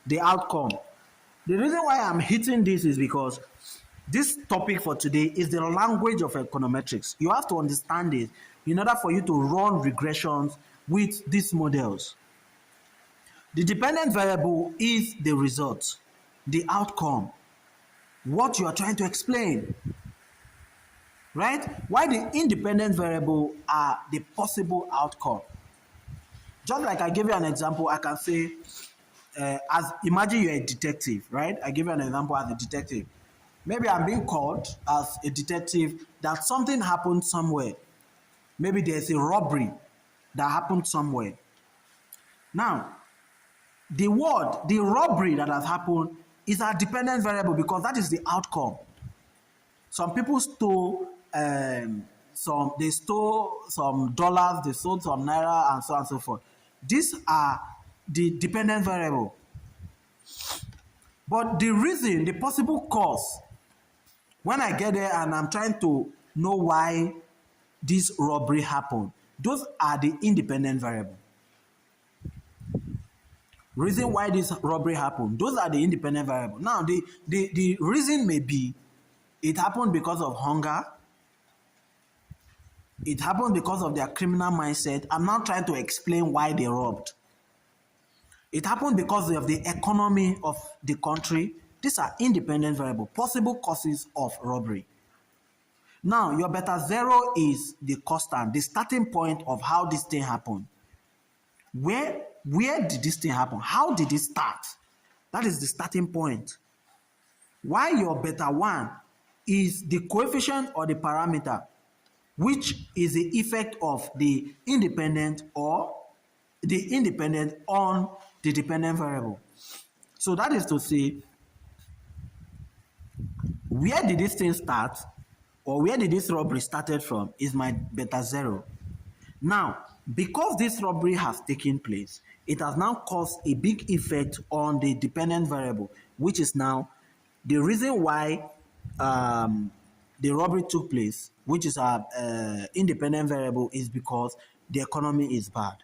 [SPEAKER 1] the outcome. The reason why I'm hitting this is because this topic for today is the language of econometrics. You have to understand it in order for you to run regressions with these models. The dependent variable is the result, the outcome, what you are trying to explain. Right? Why the independent variable are the possible outcome. Just like I gave you an example, I can say, imagine you're a detective, right? I give you an example as a detective. Maybe I'm being called as a detective that something happened somewhere. Maybe there's a robbery that happened somewhere. Now, the robbery that has happened is a dependent variable because that is the outcome. Some people stole some dollars, they sold some naira, and so on and so forth. These are the dependent variable. But the reason, the possible cause, when I get there and I'm trying to know why this robbery happened, those are the independent variable. Reason why this robbery happened, those are the independent variable. Now, the reason may be it happened because of hunger. It happened because of their criminal mindset. I'm now trying to explain why they robbed. It happened because of the economy of the country. These are independent variables, possible causes of robbery. Now, your beta 0 is the constant, the starting point of how this thing happened. Where did this thing happen? How did it start? That is the starting point. Why your beta 1 is the coefficient or the parameter, which is the effect of the independent on the dependent variable. So that is to say, where did this thing start, or where did this robbery started from, is my beta 0. Now, because this robbery has taken place, it has now caused a big effect on the dependent variable, which is now the reason why the robbery took place, which is our independent variable, is because the economy is bad.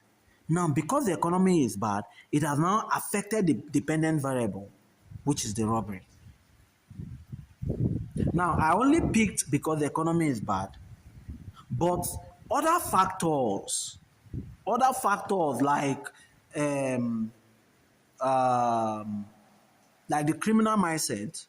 [SPEAKER 1] Now, because the economy is bad, it has now affected the dependent variable, which is the robbery. Now, I only picked because the economy is bad, but other factors um, um, like the criminal mindset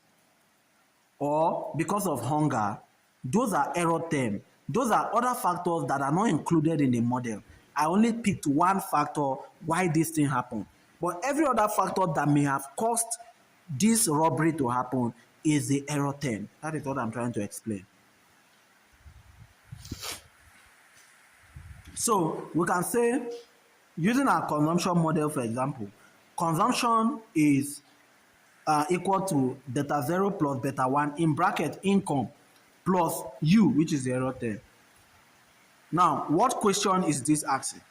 [SPEAKER 1] or because of hunger, those are error term. Those are other factors that are not included in the model. I only picked one factor why this thing happened. But every other factor that may have caused this robbery to happen is the error term. That is what I'm trying to explain. So we can say, using our consumption model, for example, consumption is equal to beta 0 plus beta 1 in bracket income plus u, which is the error term. Now, what question is this asking?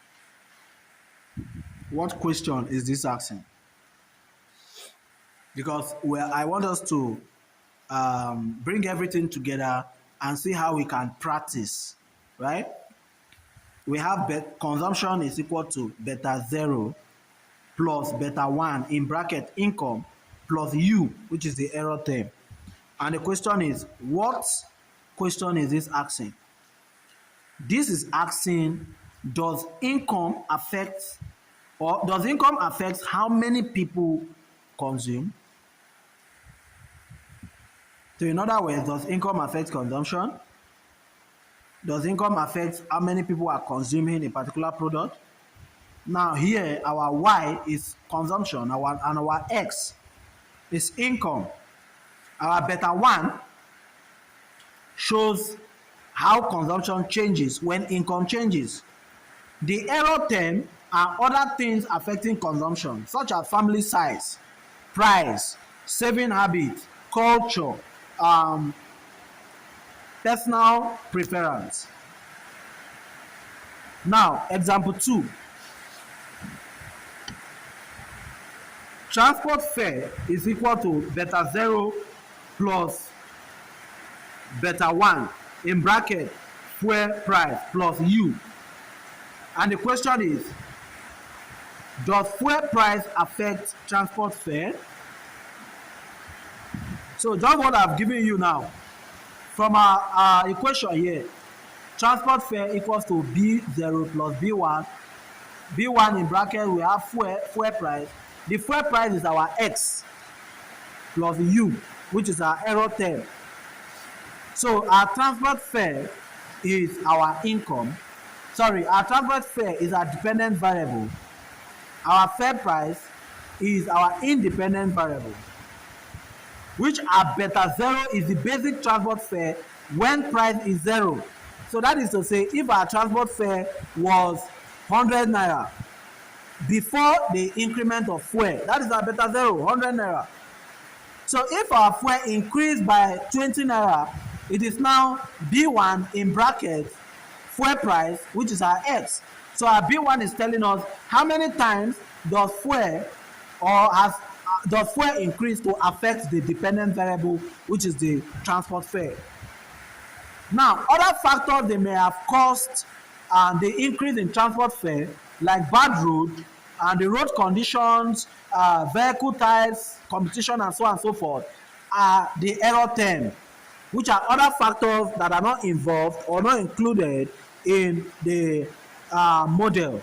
[SPEAKER 1] What question is this asking? Because I want us to bring everything together and see how we can practice, right? We have consumption is equal to beta 0 plus beta 1 in bracket income plus u, which is the error term. And the question is, what question is this asking? This is asking, does income affect how many people consume? So in other words, does income affect consumption? Does income affect how many people are consuming a particular product? Now here, our y is consumption, and our x is income. Our beta 1 shows how consumption changes when income changes. The error term are other things affecting consumption, such as family size, price, saving habits, culture, personal preference. Now, example 2. Transport fare is equal to beta 0 plus beta 1 in bracket fuel price plus u. And the question is, does fuel price affect transport fare? So just what I've given you now, from our equation here, transport fare equals to B0 plus B1. B1 in bracket, we have fuel price. The fuel price is our X plus U, which is our error term. So our transport fare is our income. Sorry, our transport fare is our dependent variable. Our fare price is our independent variable, which our beta 0 is the basic transport fare when price is 0. So that is to say, if our transport fare was 100 naira before the increment of fuel, that is our beta 0, 100 naira. So if our fuel increased by 20 naira, it is now B1 in bracket fuel price, which is our X. So our B1 is telling us how many times does fuel increase to affect the dependent variable, which is the transport fare. Now, other factors they may have caused the increase in transport fare, like bad road and the road conditions, vehicle types, competition, and so on and so forth, are the error term, which are other factors that are not involved or not included in the model.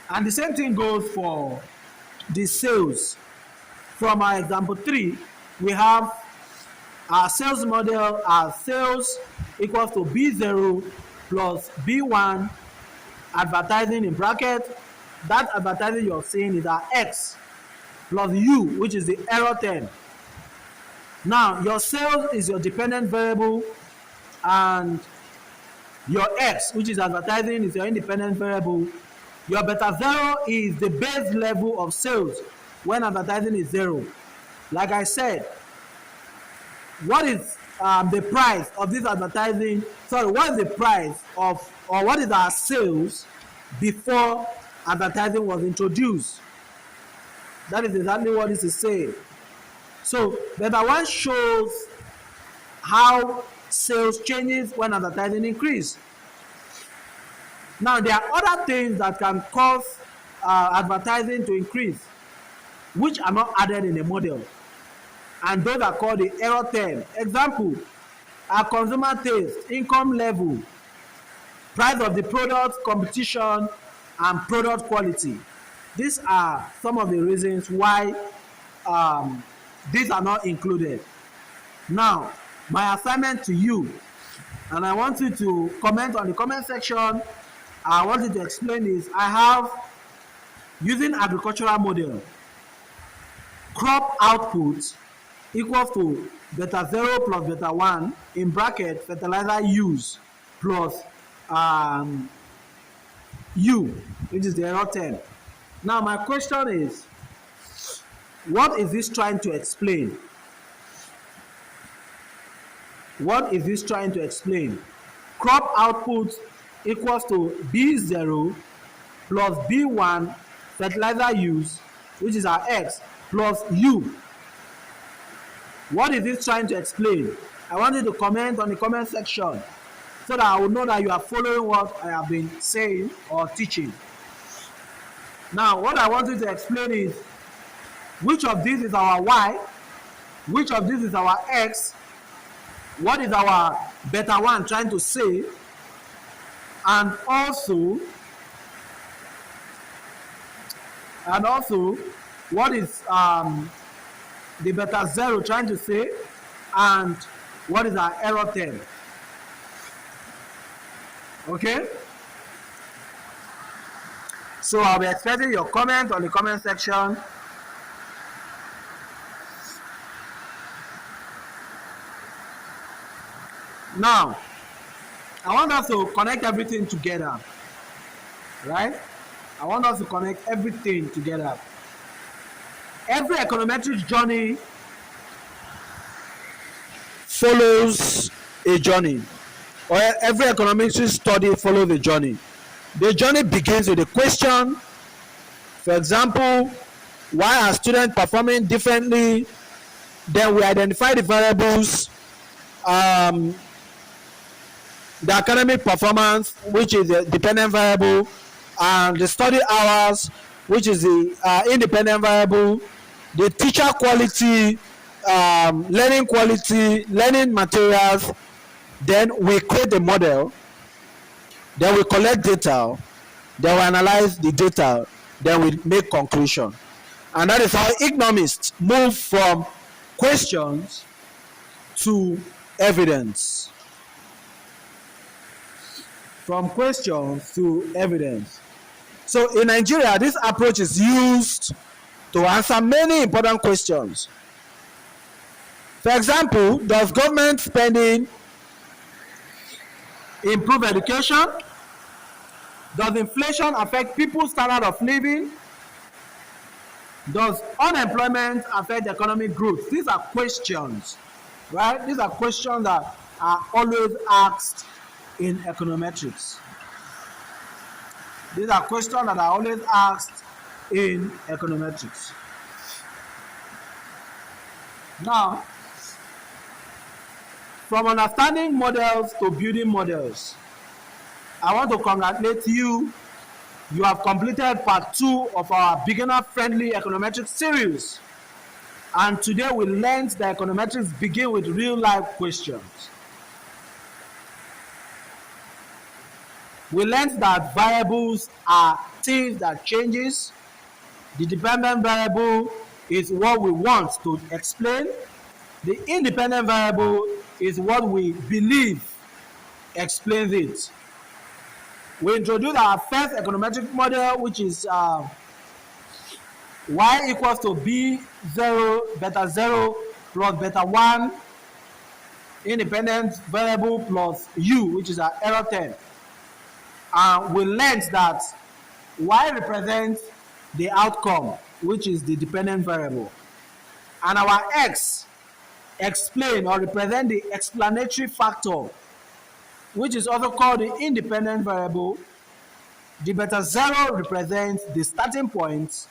[SPEAKER 1] And the same thing goes for the sales. From our example 3, we have our sales model as sales equals to B0 plus B1 advertising in bracket. That advertising you're seeing is our X plus U, which is the error term. Now, your sales is your dependent variable, and your X, which is advertising, is your independent variable. Your beta 0 is the base level of sales when advertising is 0. Like I said, what is the price of this advertising? Sorry, what is the price of, or what is our sales before advertising was introduced? That is exactly what this is saying. So beta 1 shows how sales changes when advertising increase. Now, there are other things that can cause advertising to increase, which are not added in the model, and those are called the error term. Example are consumer taste, income level, price of the product, competition, and product quality. These are some of the reasons why these are not included. Now, my assignment to you, and I want you to comment on the comment section. I want you to explain this. I have, using agricultural model, crop output equals to beta 0 plus beta 1 in bracket fertilizer use plus U, which is the error term. Now my question is, what is this trying to explain? What is this trying to explain? Crop output equals to B0 plus B1 fertilizer use, which is our X, plus U. What is this trying to explain? I want you to comment on the comment section so that I will know that you are following what I have been saying or teaching. Now, what I want you to explain is, which of these is our Y, which of these is our X, what is our beta 1 trying to say, and also what is the beta 0 trying to say, and what is our error term. Okay, so I'll be expecting your comment on the comment section. Now, I want us to connect everything together, right? I want us to connect everything together. Every econometrics journey follows a journey, or every econometrics study follows a journey. The journey begins with a question. For example, why are students performing differently? Then we identify the variables, the academic performance, which is the dependent variable, and the study hours, which is the independent variable, the teacher quality, learning quality, learning materials. Then we create the model, then we collect data, then we analyze the data, then we make conclusion. And that is how economists move from questions to evidence. From questions to evidence. So in Nigeria, this approach is used to answer many important questions. For example, does government spending improve education? Does inflation affect people's standard of living? Does unemployment affect economic growth? These are questions, right? These are questions that are always asked in econometrics. These are questions that are always asked in econometrics. Now, from understanding models to building models, I want to congratulate you. You have completed part 2 of our Beginner-Friendly Econometrics Series. And today we learned that econometrics begin with real-life questions. We learned that variables are things that changes. The dependent variable is what we want to explain. The independent variable is what we believe explains it. We introduced our first econometric model, which is y equals to b0 beta 0 plus beta 1 independent variable plus u, which is our error term. We learned that y represents the outcome, which is the dependent variable, and our x explain or represent the explanatory factor, which is also called the independent variable. The beta 0 represents the starting point,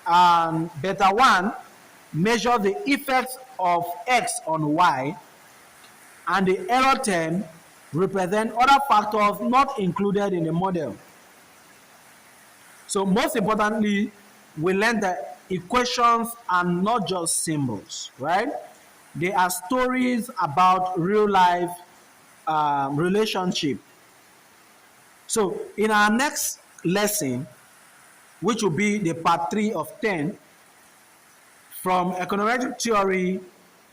[SPEAKER 1] and beta 1 measures the effects of x on y, and the error term represent other factors not included in the model. So most importantly, we learn that equations are not just symbols, right? They are stories about real life relationship. So in our next lesson, which will be the part 3 of 10, from econometric theory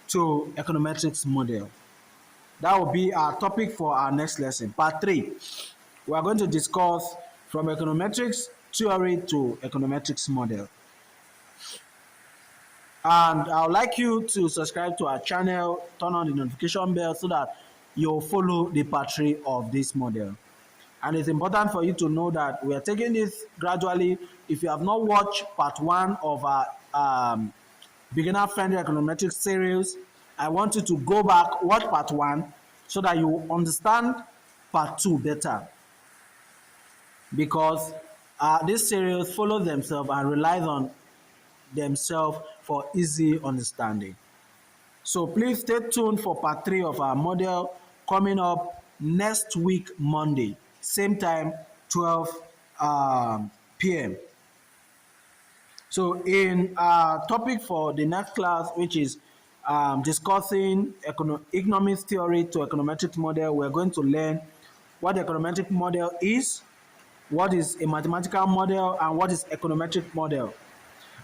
[SPEAKER 1] to econometrics model. That will be our topic for our next lesson. Part 3, we are going to discuss from econometrics theory to econometrics model. And I would like you to subscribe to our channel, turn on the notification bell so that you'll follow the part 3 of this model. And it's important for you to know that we are taking this gradually. If you have not watched part 1 of our Beginner-Friendly Econometrics Series, I want you to go back, watch part 1 so that you understand part 2 better. Because this series follows themselves and relies on themselves for easy understanding. So please stay tuned for part 3 of our model coming up next week, Monday, same time, 12 p.m. So in our topic for the next class, which is discussing economics theory to econometric model, we're going to learn what the econometric model is, what is a mathematical model, and what is econometric model,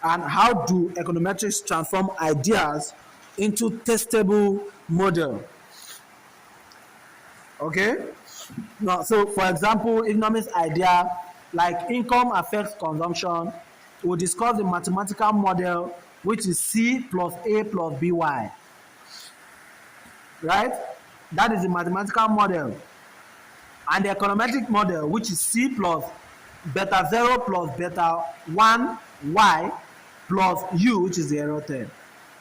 [SPEAKER 1] and how do econometrics transform ideas into testable model. Okay? Now, so for example, economics idea like income affects consumption, we'll discuss the mathematical model, which is C plus A plus BY. Right? That is the mathematical model. And the econometric model, which is C plus beta 0 plus beta 1 Y plus U, which is the error term.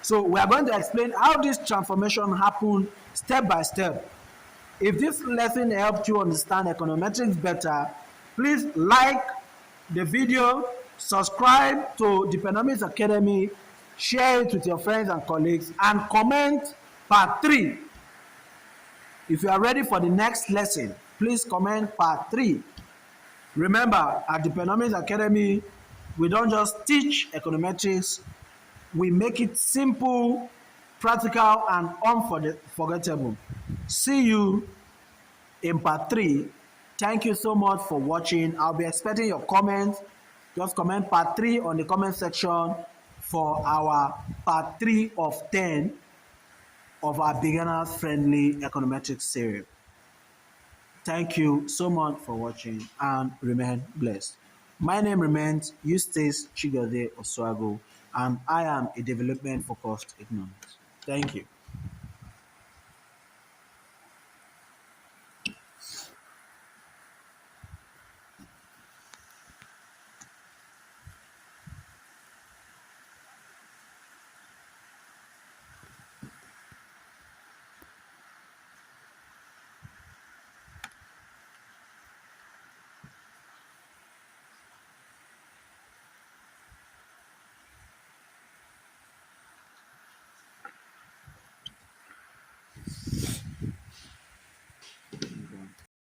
[SPEAKER 1] So we are going to explain how this transformation happened step by step. If this lesson helped you understand econometrics better, please like the video, subscribe to Dpenomics Academy, share it with your friends and colleagues, and comment part 3. If you are ready for the next lesson, please comment part 3. Remember, at Dpenomics Academy, we don't just teach econometrics, we make it simple, practical, and unforgettable. See you in part 3. Thank you so much for watching. I'll be expecting your comments. Just comment part 3 on the comment section for our part 3 of 10 of our Beginner-Friendly Econometrics Series. Thank you so much for watching and remain blessed. My name remains Eustace Chigode Oswago, and I am a development-focused economist. Thank you.